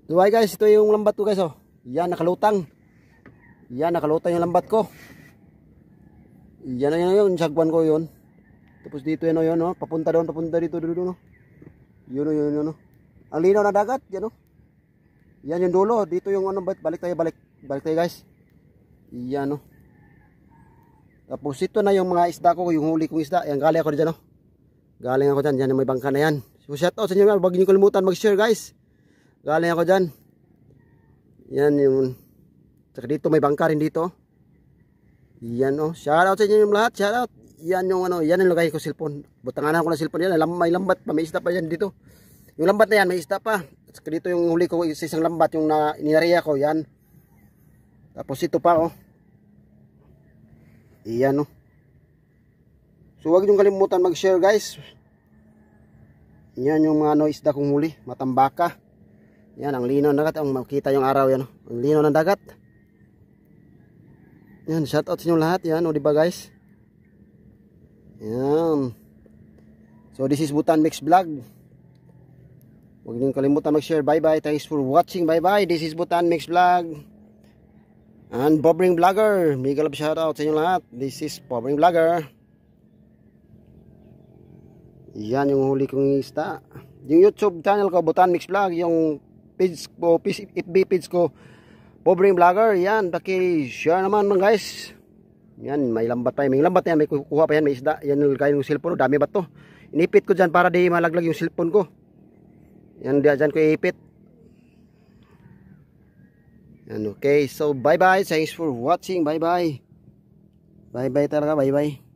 So hi guys, ito yung lambat ko guys oh. Yan nakalutang. Yan nakalutang yung lambat ko. Yan yun, sagwan ko yun. Tapos dito yun oh, papunta doon, papunta dito doon oh. Yun oh. Ang linaw na dagat, yan oh. Yan yung dulo, dito yung ano, balik tayo guys. Yan oh. Tapos ito na yung mga isda ko, yung huli kong isda. Yan galing ako diyan oh. Galing ako diyan, yan yung may bangka na yan. So shout out sa inyo, wag niyo kalimutan mag-share guys. Galing ako dyan. Yan yung. Saka dito may bangka rin dito. Yan oh. Shout out sa inyo yung lahat. Shout out. Yan yung ano. Yan yung lagay ko cellphone. Butanganan ko ng cellphone yan. May lambat pa. May isda pa yan dito. Yung lambat na yan. May isda pa. Saka dito yung huli ko. Isang lambat. Yung ninariya ko. Yan. Tapos ito pa oh. Yan oh. So huwag niyong kalimutan mag-share guys. Yan yung mga ano, isda kong huli. Matambaka. Yan, ang linaw ng dagat. Ang makita yung araw yan. Ang linaw ng dagat. Yan, shout out sa inyo lahat. Yan, o diba guys? Yan. So, this is Butan Mix Vlog. Huwag niyong kalimutan mag-share. Bye-bye. Thanks for watching. Bye-bye. This is Butan Mix Vlog. And Bobbering Vlogger. Mega love shout out sa inyo lahat. This is Bobbering Vlogger. Yan yung huli kong isda. Yung YouTube channel ko, Butan Mix Vlog. Yung page ko, FB page ko, Bobbering Vlogger. Yan, paki-share naman guys. Yan, may lambat pa yan. May lambat na yan, may kukuha pa yan, may isda. Yan yung kaya ng cellphone, dami ba to? Inipit ko dyan para di malaglag yung cellphone ko. Yan, dyan ko iipit. Yan, okay. So, bye-bye. Thanks for watching. Bye-bye. Bye-bye talaga, bye-bye.